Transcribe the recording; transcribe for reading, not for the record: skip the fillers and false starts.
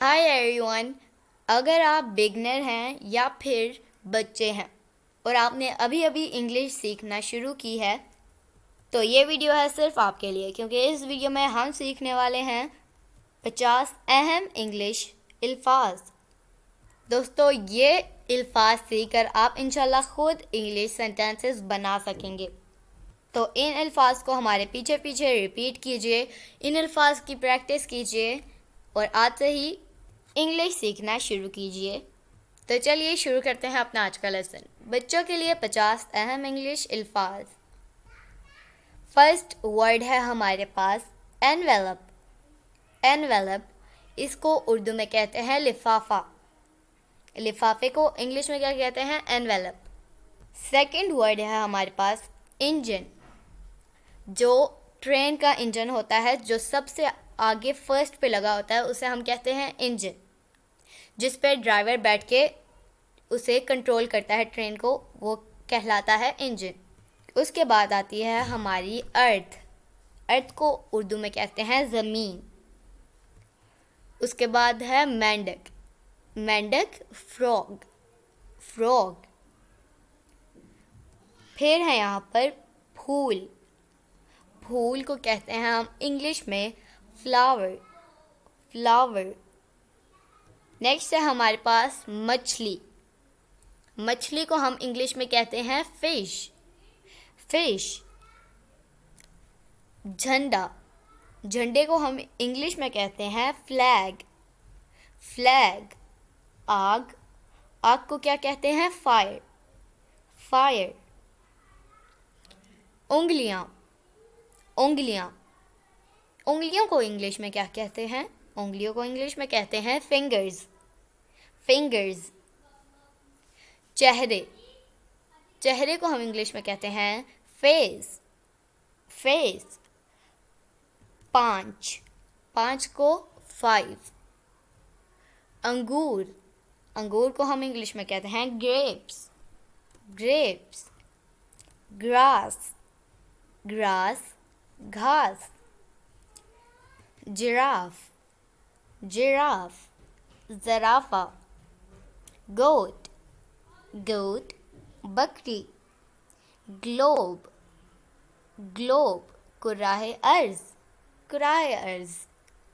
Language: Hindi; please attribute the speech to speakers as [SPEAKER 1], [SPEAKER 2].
[SPEAKER 1] Hi everyone. अगर आप बिगनर हैं या फिर बच्चे हैं और आपने अभी अभी इंग्लिश सीखना शुरू की है तो ये वीडियो है सिर्फ आपके लिए, क्योंकि इस वीडियो में हम सीखने वाले हैं 50 अहम इंग्लिश अल्फाज। दोस्तों, ये अल्फाज सीखकर आप इंशाल्लाह खुद इंग्लिश सेंटेंसेस बना सकेंगे। तो इन अल्फाज को हमारे पीछे पीछे रिपीट कीजिए, इन अल्फाज की प्रैक्टिस कीजिए और आज से ही इंग्लिश सीखना शुरू कीजिए। तो चलिए शुरू करते हैं अपना आज का लेसन। बच्चों के लिए 50 अहम इंग्लिश अल्फाज। फर्स्ट वर्ड है हमारे पास एनवेलप। एनवेलप, इसको उर्दू में कहते हैं लिफाफा। लिफाफे को इंग्लिश में क्या कहते हैं? एनवेलप। सेकंड वर्ड है हमारे पास इंजन। जो ट्रेन का इंजन होता है, जो सबसे आगे फर्स्ट पे लगा होता है, उसे हम कहते हैं इंजन, जिस पे ड्राइवर बैठ के उसे कंट्रोल करता है ट्रेन को, वो कहलाता है इंजन। उसके बाद आती है हमारी अर्थ। अर्थ को उर्दू में कहते हैं ज़मीन। उसके बाद है मेंढक। मेंढक फ्रॉग। फ्रॉग। फिर है यहाँ पर फूल। फूल को कहते हैं हम इंग्लिश में फ्लावर। फ्लावर। नेक्स्ट है हमारे पास मछली। मछली को हम इंग्लिश में कहते हैं फिश। फिश। झंडा। झंडे को हम इंग्लिश में कहते हैं फ्लैग। फ्लैग। आग। आग को क्या कहते हैं? फायर। फायर। उंगलियां। उंगलियां। उंगलियों को इंग्लिश में क्या कहते हैं? उंगलियों को इंग्लिश में कहते हैं फिंगर्स। फिंगर्स। चेहरे। चेहरे को हम इंग्लिश में कहते हैं फेस। फेस। पाँच। पाँच को 5। अंगूर। अंगूर को हम इंग्लिश में कहते हैं ग्रेप्स। ग्रेप्स। ग्रास। ग्रास। घास। जिराफ। जिराफ। ज़राफ़ा। गोट। गोट। बकरी। ग्लोब। ग्लोब। कुराहे अर्ज। कुराहे अर्ज।